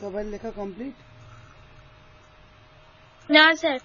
সবাই লেখা কমপ্লিট? না স্যার।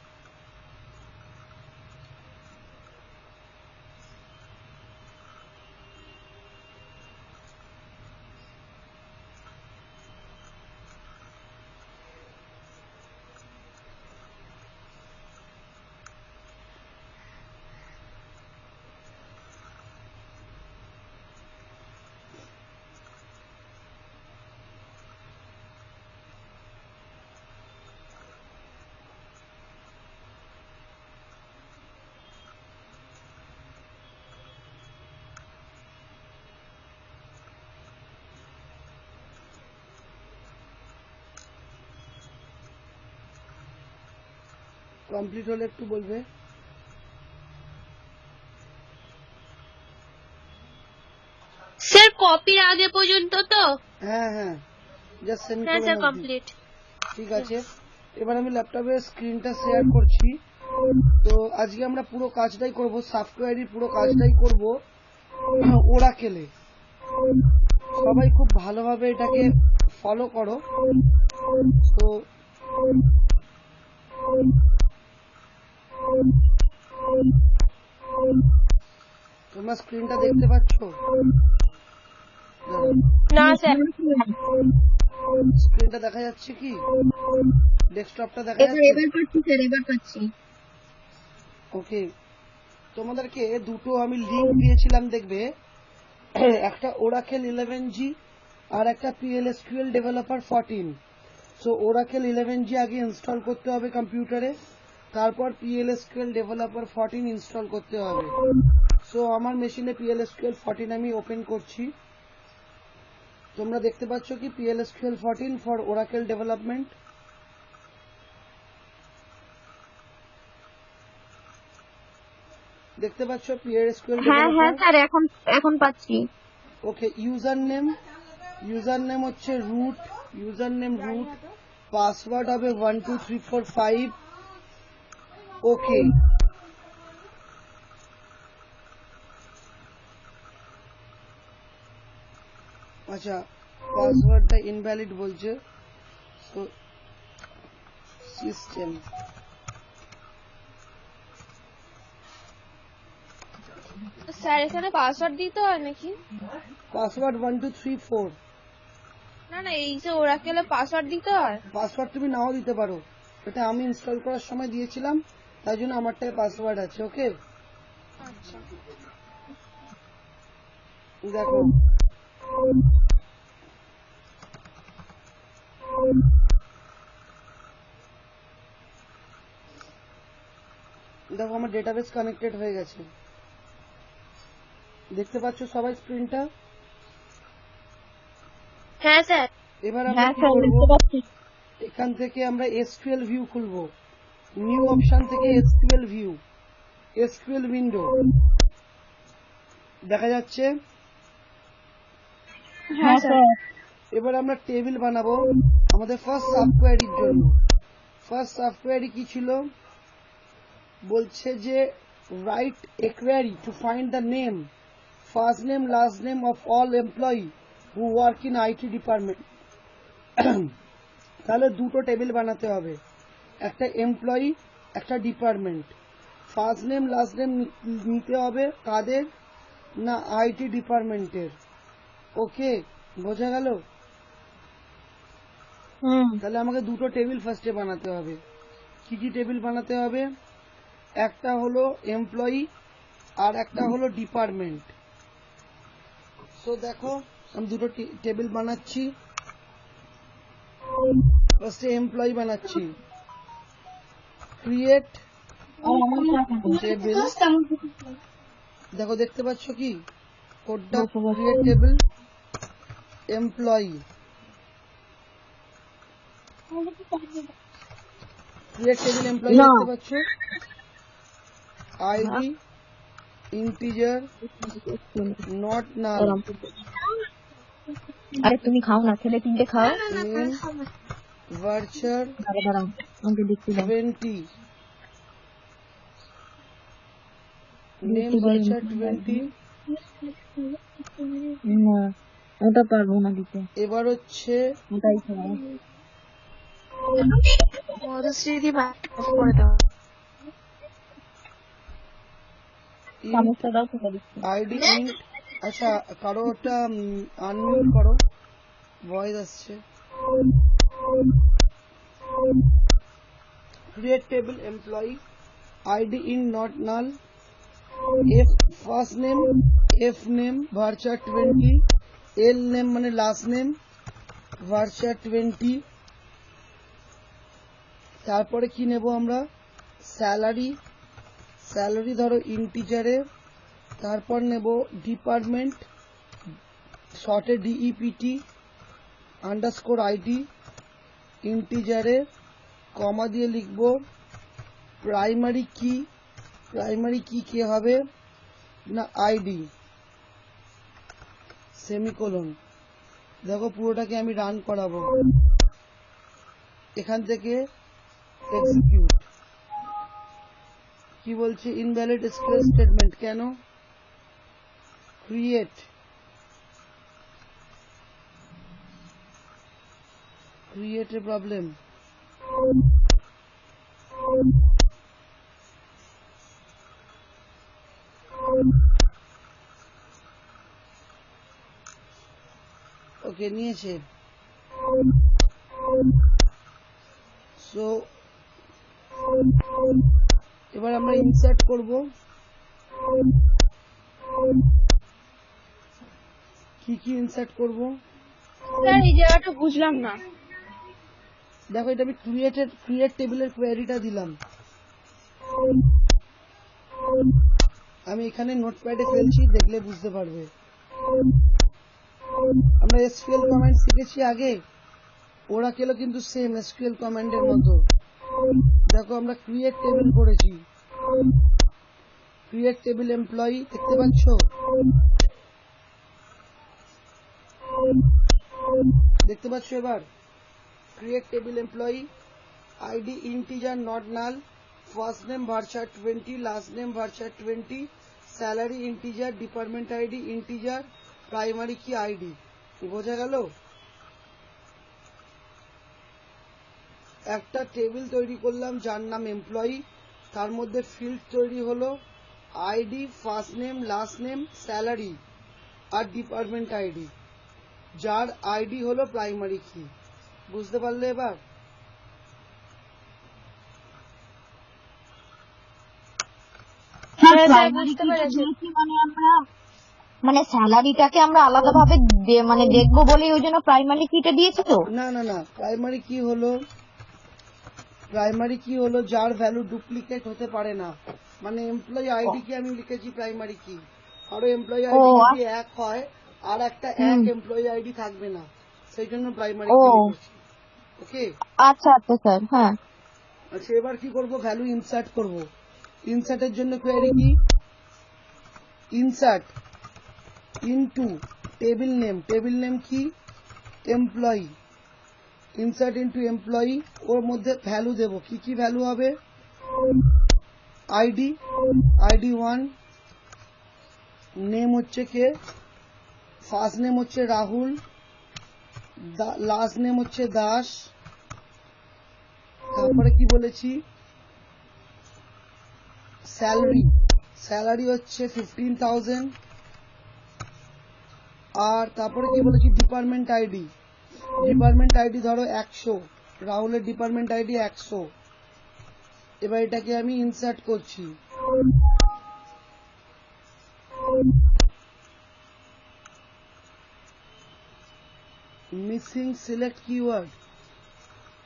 কমপ্লিট হলে একটু বলবে। স্যার কপির আগে পর্যন্ত তো? হ্যাঁ হ্যাঁ, জাস্ট সেন্ড হ্যাঁ করে স্যার দাও। কমপ্লিট। ঠিক আছে, এবার আমি ল্যাপটপের স্ক্রিনটা শেয়ার করছি। তো আজকে আমরা পুরো কাজটাই করব, সফটওয়্যারের পুরো কাজটাই করব ওরাকেলে। সবাই খুব ভালোভাবে এটাকে ফলো করো। তো তোমরা স্ক্রিনটা দেখতে পাচ্ছ? না স্যার। স্ক্রিনটা দেখা যাচ্ছে কি? ডেস্কটপটা দেখা যাচ্ছে? এবার পাচ্ছি স্যার, এবার পাচ্ছি। ওকে, তোমাদেরকে দুটো আমি লিংক দিয়েছিলাম, দেখবে একটা ওরাকেল 11G আর একটা PLSQL developer 14। So Oracle 11G আগে ইনস্টল করতে হবে কম্পিউটারে, তারপর PLSQL ডেভেলপার 14 ইনস্টল করতে হবে। সো আমার মেশিনে PLSQL 14 আমি ওপেন করছি। তোমরা দেখতে পাচ্ছ কি PLSQL 14 ফর ওরাকেল ডেভেলপমেন্ট? দেখতে পাচ্ছ PLSQL হ্যাঁ হ্যাঁ ডেভেলপার? স্যার, এখন পাচ্ছি। ওকে, ইউজার নেম হচ্ছে root, user name root, password হবে 12345। ওকে, আচ্ছা পাসওয়ার্ডটা ইনভ্যালিড বলছে। তো সিস্টেম স্যার এখানে পাসওয়ার্ড দিতে হয় নাকি? পাসওয়ার্ড 1234। না না, এই যে ওরাকেলে পাসওয়ার্ড দিতে হয়? পাসওয়ার্ড তুমি নাও দিতে পারো, এটা আমি ইনস্টল করার সময় দিয়েছিলাম, তাই জন্য আমারটায় পাসওয়ার্ড আছে। ওকে, আচ্ছা। দেখো দেখো আমার ডেটাবেস কানেক্টেড হয়ে গেছে। দেখতে পাচ্ছ সবাই স্ক্রিনটা? হ্যাঁ স্যার। এবার আমরা কি করব, এখান থেকে আমরা SQL ভিউ খুলবো। নিউ অপশন থেকে SQL ভিউ, SQL উইন্ডো দেখা যাচ্ছে? হ্যাঁ স্যার। এবার আমরা টেবিল বানাবো আমাদের ফার্স্ট সাবকোয়ারির জন্য। ফার্স্ট সাবকোয়ারি কি ছিল? বলছে যে write a query to find the name, first name, last name of all employee who work in IT department. তাহলে দুটো টেবিল বানাতে হবে, একটা এমপ্লয়ি, একটা department. First name last name নিতে হবে কাদের? না IT ডিপার্টমেন্টের। ওকে, বোঝা গেল? তাহলে আমাকে দুটো টেবিল ফার্স্টে বানাতে হবে। কি কি টেবিল বানাতে হবে? একটা হলো এমপ্লয়ি আর একটা হলো ডিপার্টমেন্ট। সো দেখো আমি দুটো টেবিল বানাচ্ছি। ফার্স্টে এমপ্লয়ি বানাচ্ছি, ক্রিয়েট টেবিল। দেখো দেখতে পাচ্ছ কি কোডটা? Create table employee, create table employee দেখতে পাচ্ছ? আইডি ইন্টিজার নট নাল, আরে তুমি খাও না, ছেলে তিনটে খাও। নেম ভার্চার দাঁড়াও আমাকে দেখতে দাও। 20, নেম ভার্চার 20। না ওটা পারবো না দিতে। এবার হচ্ছে ওটাই খাও। মধুশ্রী অফ করে দাও। সমস্যা দাও তো আইডি ইন, আচ্ছা কারো ওটা আনমিউট করো, ভয়েস আসছে। Create table employee, ID int not null, F first name, F name varchar 20, L name মানে লাস্ট নেম ভার্চার 20। তারপরে কি নেব আমরা, স্যালারি, স্যালারি ধরো ইন্টিজারে। তারপর নেব ডিপার্টমেন্ট, শর্টে ডিইপিটি আন্ডারস্কোর আইডি ইন্টিজারে, কমা দিয়ে লিখব প্রাইমারি কি, প্রাইমারি কি কে হবে না আইডি, সেমিকোলন। দেখো পুরোটাকে আমি রান করাবো, এখান থেকে এক্সিকিউট। কি বলছে, ইনভ্যালিড এসকিউএল স্টেটমেন্ট, কেন, ক্রিয়েট, ক্রিয়েট এ প্রবলেম। ওকে নিয়েছে। সো এবার আমরা ইনসার্ট করব, কি কি ইনসার্ট করব। স্যার এই জায়গাটা বুঝলাম না। দেখো এটা আমি ক্রিয়েট টেবিলের কোয়েরিটা দিলাম, আমি এখানে নোটপ্যাডে ফেলছি, দেখলে বুঝতে পারবে। আমরা এসকিউএল কমান্ড শিখেছি আগে, ওরাকেলও কিন্তু সেম এসকিউএল কমান্ডের মতো। দেখো আমরা ক্রিয়েট টেবিল করেছি, ক্রিয়েট টেবিল এমপ্লয়ি, দেখতে পাচ্ছ, দেখতে পাচ্ছ এবার create table employee, ID integer not null, first name varchar 20, last name varchar 20, salary integer, department ID integer, primary key ID. বোঝা গেল? একটা টেবিল তৈরি করলাম যার নাম এমপ্লয়ি, তার মধ্যে ফিল্ড তৈরি হলো ID, first name, last name, salary আর ডিপার্টমেন্ট আইডি, যার আইডি হলো প্রাইমারি কি। বুঝতে পারলে এবার? বুঝতে পেরেছি। মানে স্যালারিটাকে আমরা আলাদাভাবে মানে দেখবো বলে ওই জন্য প্রাইমারি কিটা দিয়েছে তো? না না না, প্রাইমারি কি হলো, প্রাইমারি কি হলো যার ভ্যালু ডুপ্লিকেট হতে পারে না। মানে এমপ্লয়ি আইডি কে আমি লিখেছি প্রাইমারি কি, আরো এমপ্লয়ি আইডি যদি এক হয় আর একটা এক এমপ্লয়ি আইডি থাকবে না, সেই জন্য প্রাইমারি কি লিখেছি। ওকে, আচ্ছা আচ্ছা স্যার, হ্যাঁ। আচ্ছা এবার কি করব, ভ্যালু ইনসার্ট করব। ইনসার্টের জন্য কোয়েরি কি, insert into table name, table name কি এমপ্লয়ি, ইনসার্ট ইনটু এমপ্লয়ি, ওর মধ্যে ভ্যালু দেব, কি কি ভ্যালু হবে, আইডি, আইডি 1, নেম হচ্ছে কে, ফার্স্ট নেম হচ্ছে রাহুল, লাস্ট নেম হচ্ছে দাস। তারপরে কি বলেছি, স্যালারি, স্যালারি হচ্ছে 15,000। আর তারপরে কি বলেছি, ডিপার্টমেন্ট আইডি, ডিপার্টমেন্ট আইডি ধরো 100, রাহুলের ডিপার্টমেন্ট আইডি 100। এবার এটাকে আমি ইনসার্ট করছি, মিসিং সিলেক্ট কিওয়ার্ড,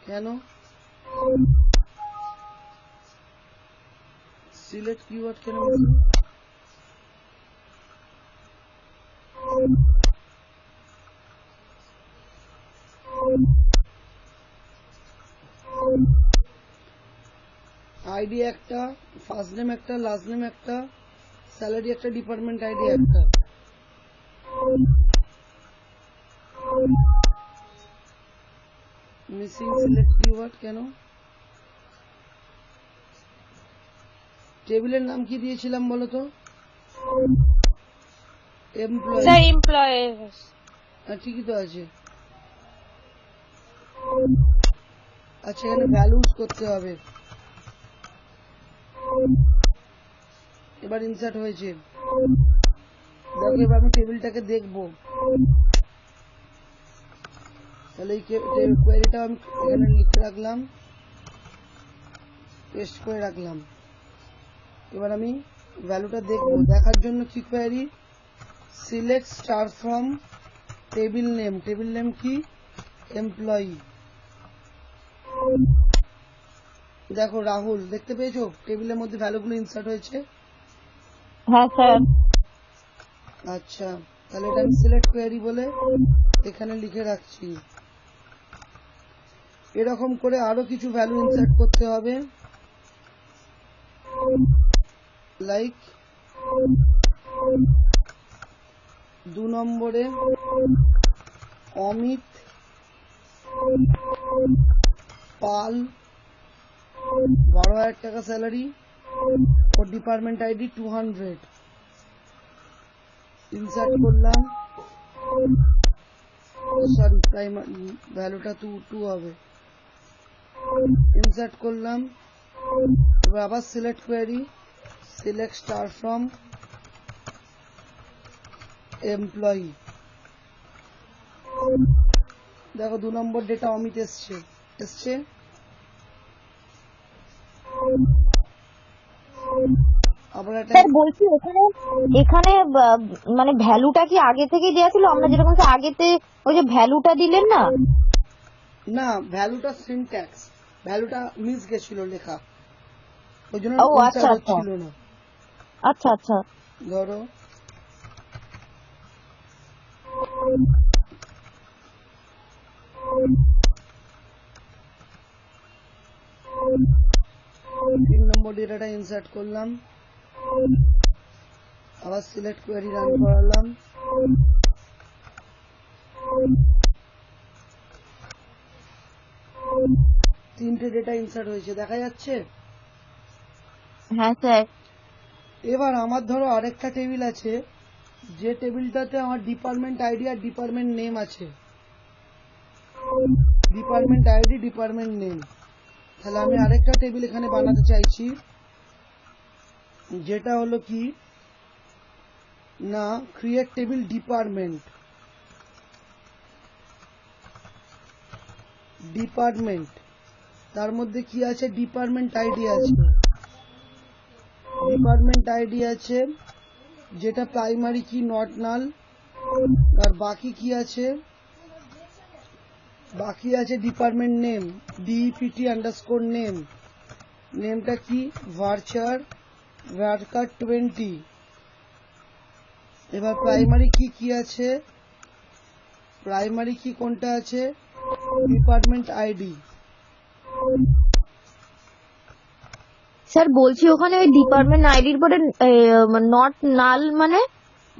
কেন সিলেক্ট কিওয়ার্ড কেন missing? আইডি একটা, ফার্স্ট নেম একটা, লাস্ট নেম একটা, স্যালারি একটা, ডিপার্টমেন্ট আইডি একটা। মিসিং সিলেক্ট কিওয়ার্ড কেন, টেবিলের নাম কি দিয়েছিলাম বলো তো, এমপ্লয়ি। স্যার এমপ্লয়ি, ঠিকই তো আছে। আচ্ছা, এখানে ভ্যালুস করতে হবে। এবার ইনসার্ট হয়েছে। দেখো এবার আমি টেবিলটাকে দেখবো। তাহলে এই কোয়েরিটা আমি এখানে লিখে রাখলাম, পেস্ট করে রাখলাম। এবার আমি ভ্যালুটা দেখবো। দেখার জন্য কি query, select star from table name. Table name কি, এমপ্লয়ি। দেখো রাহুল, দেখতে পেয়েছো টেবিলের মধ্যে ভ্যালুগুলো ইনসার্ট হয়েছে। হ্যাঁ স্যার। আচ্ছা, তাহলে এটা আমি সিলেক্ট কোয়েরি বলে এখানে লিখে রাখছি। এরকম করে আরো কিছু ভ্যালু ইনসার্ট করতে হবে, লাইক 2 নম্বরে অমিত পাল, 12,000 টাকা স্যালারি, ও ডিপার্টমেন্ট আইডি 200। ইনসার্ট করলাম, সরি প্রাইমারি ভ্যালুটা 2 হবে। ইনসার্ট করলাম। এবার আবার select query, select star from employee. দেখো 2 নম্বর ডেটা অমিত এসছে। আবার একটা স্যার বলছি এখানে এখানে মানে ভ্যালুটা কি আগে থেকেই দেওয়া ছিল? আমরা যেরকম আগেতে ওই যে ভ্যালুটা দিলেন না, না, ভ্যালুটা সিনট্যাক্স, ভ্যালুটা মিস গেছিল লেখা, ওই জন্য ও আচ্ছা ইনসার্ট আচ্ছা হচ্ছিল না। আচ্ছা আচ্ছা। ধরো 3 নম্বর ডেটাটা ইনসার্ট করলাম, আবার সিলেক্ট কোয়েরি রান করালাম। তিনটে ডেটা ইনসার্ট হয়েছে, দেখা যাচ্ছে। হ্যাঁ স্যার। এবার আমার ধরো আরেকটা টেবিল আছে, যে টেবিলটাতে আমার ডিপার্টমেন্ট আইডি আর ডিপার্টমেন্ট নেম আছে। Department ID, department name. তাহলে আমি আরেকটা টেবিল এখানে বানাতে চাইছি, যেটা হলো কি না, ক্রিয়েট টেবিল ডিপার্টমেন্ট। ডিপার্টমেন্ট তার মধ্যে কি আছে, ডিপার্টমেন্ট আইডি আছে। ডিপার্টমেন্ট আইডি আছে, যেটা প্রাইমারি কি নট নাল। আর বাকি কি আছে, বাকি আছে ডিপার্টমেন্ট নেম, ডিইপিটি আন্ডারস্কোর নেম। নেমটা কি, ভার্চার ভার্কার 20। এবার প্রাইমারি কি কি আছে, প্রাইমারি কি কোনটা আছে, ডিপার্টমেন্ট আইডি। স্যার বলছি ওখানে ওই ডিপার্টমেন্ট আইডির পরে নট নাল মানে?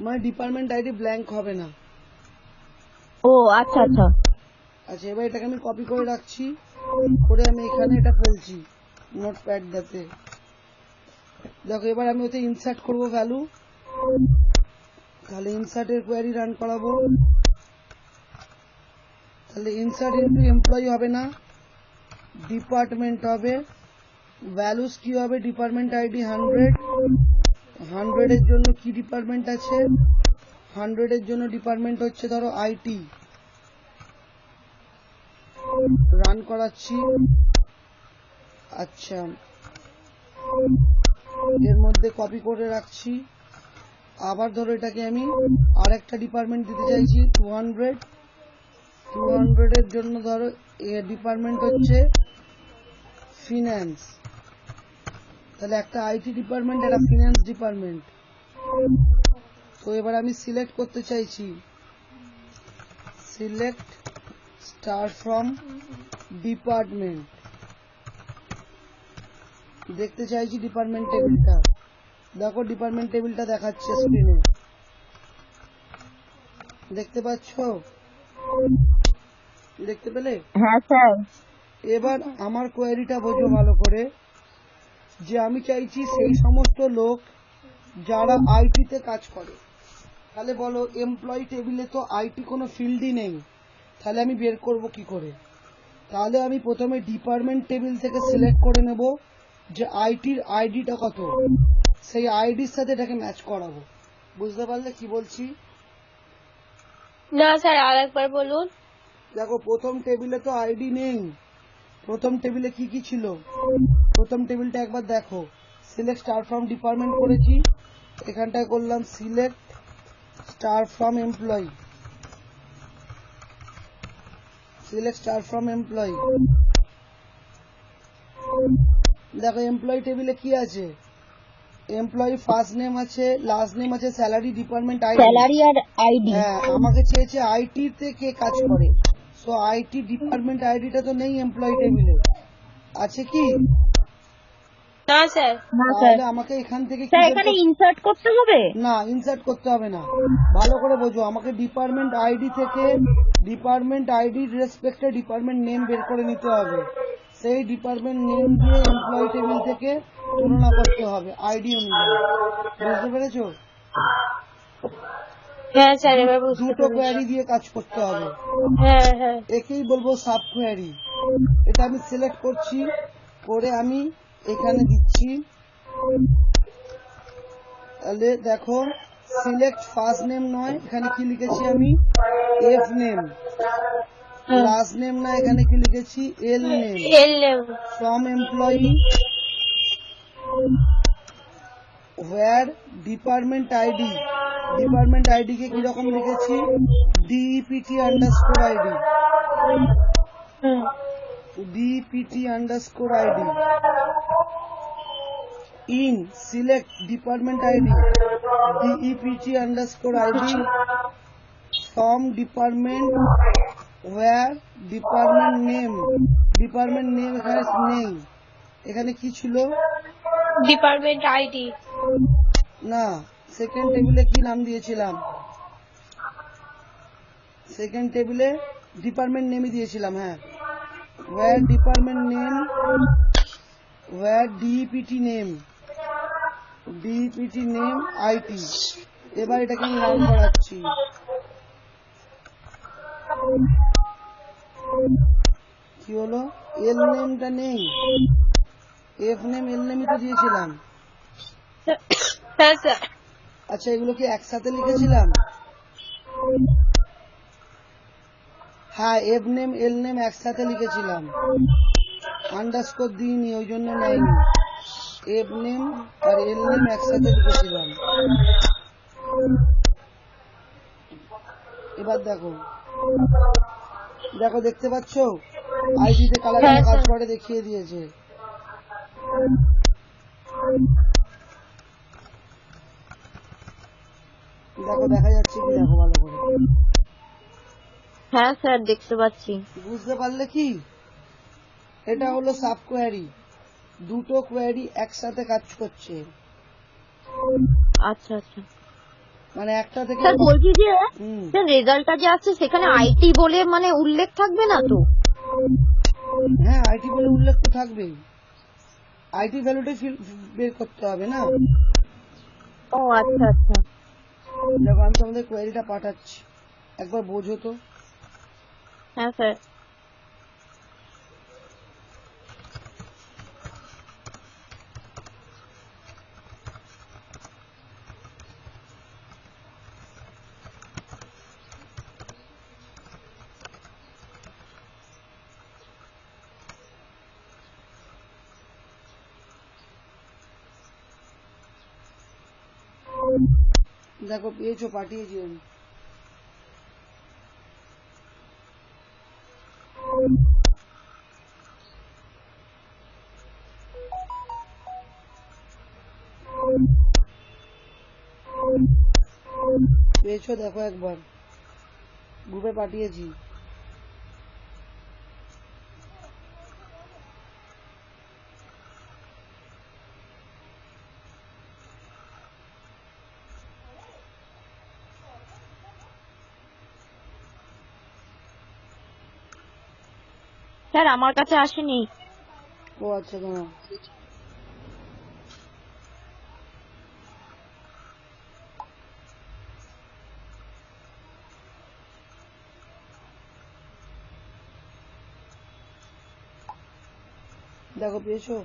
মানে ডিপার্টমেন্ট আইডি ব্ল্যাঙ্ক হবে না। ও আচ্ছা আচ্ছা। আচ্ছা, এবার এটাকে আমি কপি করে রাখছি, করে আমি এখানে এটা ফেলছি নোটপ্যাডটাতে। দেখো এবার আমি ওতে ইনসার্ট করব ভ্যালু। তাহলে ইনসার্টের কোয়ারি রান করাবো। তাহলে ইনসার্ট ইনটু এমপ্লয়ি হবে না, ডিপার্টমেন্ট হবে। ভ্যালুস কি হবে, ডিপার্টমেন্ট আইডি 100। 100 এর জন্য কি ডিপার্টমেন্ট আছে, 100 এর জন্য ডিপার্টমেন্ট হচ্ছে ধরো আইটি। রান করাচ্ছি। আচ্ছা, এর মধ্যে কপি করে রাখছি। আবার ধরো এটাকে আমি আরেকটা ডিপার্টমেন্ট দিতে চাইছি 200। 200 এর জন্য ধরো ডিপার্টমেন্ট হচ্ছে ফিন্যান্স। তাহলে একটা আইটি ডিপার্টমেন্ট, একটা ফিন্যান্স ডিপার্টমেন্ট। তো এবার আমি সিলেক্ট করতে চাইছি, সিলেক্ট স্টার ফ্রম ডিপার্টমেন্ট। দেখতে চাইছি ডিপার্টমেন্ট টেবিলটা। দেখো ডিপার্টমেন্ট টেবিলটা দেখাচ্ছে স্ক্রিনে, দেখতে পাচ্ছ, দেখতে পেলে? হ্যাঁ স্যার। এবার আমার কোয়েরিটা বোঝো ভালো করে, যে আমি চাইছি সেই সমস্ত লোক যারা আইটিতে কাজ করে। তাহলে বলো, এমপ্লয়ি টেবিলে তো আইটি কোনো ফিল্ডই নেই, তাহলে আমি বের করব কি করে? তাহলে আমি প্রথমে ডিপার্টমেন্ট টেবিল থেকে সিলেক্ট করে নেব যে আইটির আইডিটা কত, সেই আইডির সাথে এটাকে ম্যাচ করাবো। বুঝতে পারলে কি বলছি? না স্যার আরেকবার বলুন। দেখো প্রথম টেবিলে তো আইডি নেই, প্রথম টেবিলে কি কি ছিল, প্রথম টেবিলটা একবার দেখো। সিলেক্ট স্টার ফ্রম ডিপার্টমেন্ট করেছি, এখানটায় করলাম select star from employee, select star from employee. দেখো এমপ্লয়ি টেবিলে কি আছে, এমপ্লয়ি ফার্স্ট নেম আছে, লাস্ট নেম আছে, স্যালারি, ডিপার্টমেন্ট আইডি। স্যালারি আর আইডি। হ্যাঁ, আমাকে চেয়েছে আইটি তে কে কাজ করে, সো আইটি ডিপার্টমেন্ট আইডিটা তো নেই এমপ্লয়ি টেবিলে, আছে কি? না স্যার। না স্যার। তাহলে আমাকে এখান থেকে কি স্যার বের এখানে করতে- ইনসার্ট করতে হবে? না, ইনসার্ট করতে হবে না, ভালো করে বোঝো। আমাকে ডিপার্টমেন্ট আইডি থেকে ডিপার্টমেন্ট আইডির রেসপেক্টে ডিপার্টমেন্ট নেম বের করে নিতে হবে, সেই ডিপার্টমেন্ট নেম দিয়ে এমপ্লয়ি টেবিল থেকে তুলনা করতে হবে আইডি অনুযায়ী। বুঝতে পেরেছো? হ্যাঁ স্যার এবার বুঝতে দুটো পেরেছি। কোয়ারি দিয়ে কাজ করতে হবে, হ্যাঁ হ্যাঁ। একেই বলবো সাব কোয়ারি। এটা আমি সিলেক্ট করছি, করে আমি এখানে দিচ্ছি। তাহলে দেখো সিলেক্ট ফার্স্ট নেম নয়, এখানে কি লিখেছি আমি, এফ নেম। লাস্ট নেম না, এখানে কি লিখেছি, L name. L name. From employee where department ID, department ID কে কিরকম লিখেছি, DPT underscore ID, DPT underscore ID. In select department ID, DEPT underscore ID from department where department name, department name এখানে নেই, এখানে কি ছিল, department ID. না second টেবিলে কি নাম দিয়েছিলাম, সেকেন্ড টেবিলে ডিপার্টমেন্ট নেমই দিয়েছিলাম। হ্যাঁ, where department name, where DPT name, DPT name IT. এবার এটাকে আমি রান করাচ্ছি। কি হলো, এল নেমটা নেই, এফ নেম এল নেমই তো দিয়েছিলাম। হ্যাঁ স্যার। আচ্ছা এগুলো কি একসাথে লিখেছিলাম? হ্যাঁ, এফ নেম এল নেম একসাথে লিখেছিলাম, আন্ডারস্কোর দিইনি, ওই জন্য নেয়নি। এফ নেম আর এল নেম একসাথে লিখেছিলাম। এবার দেখো, দেখো দেখতে পাচ্ছ আইডিতে কালা কালা কাজ করে দেখিয়ে দিয়েছে। দেখো দেখা যাচ্ছে কি, দেখো ভালো করে। হ্যাঁ স্যার দেখতে পাচ্ছি। বুঝতে পারলে কি, এটা হলো সাব কোয়ারি, দুটো কোয়ারি একসাথে কাজ করছে। আচ্ছা আচ্ছা। মানে একটা থেকে স্যার বলছি যে হুম, স্যার রেজাল্টটা যে আসছে সেখানে আইটি বলে মানে উল্লেখ থাকবে না তো? হ্যাঁ আইটি বলে উল্লেখ তো থাকবেই, আইটি ভ্যালুটাই বের করতে হবে না। ও আচ্ছা আচ্ছা। দেখো আমি তোমাদের কোয়ারিটা পাঠাচ্ছি, একবার বোঝো তো। হ্যাঁ স্যার। দেখো পেয়েছো, পাঠিয়েছি আমি। পেয়েছো দেখো একবার, গ্রুপে পাঠিয়েছি। স্যার আমার কাছে আসেনি। ও আচ্ছা দাঁড়াও, দেখো পেয়েছো?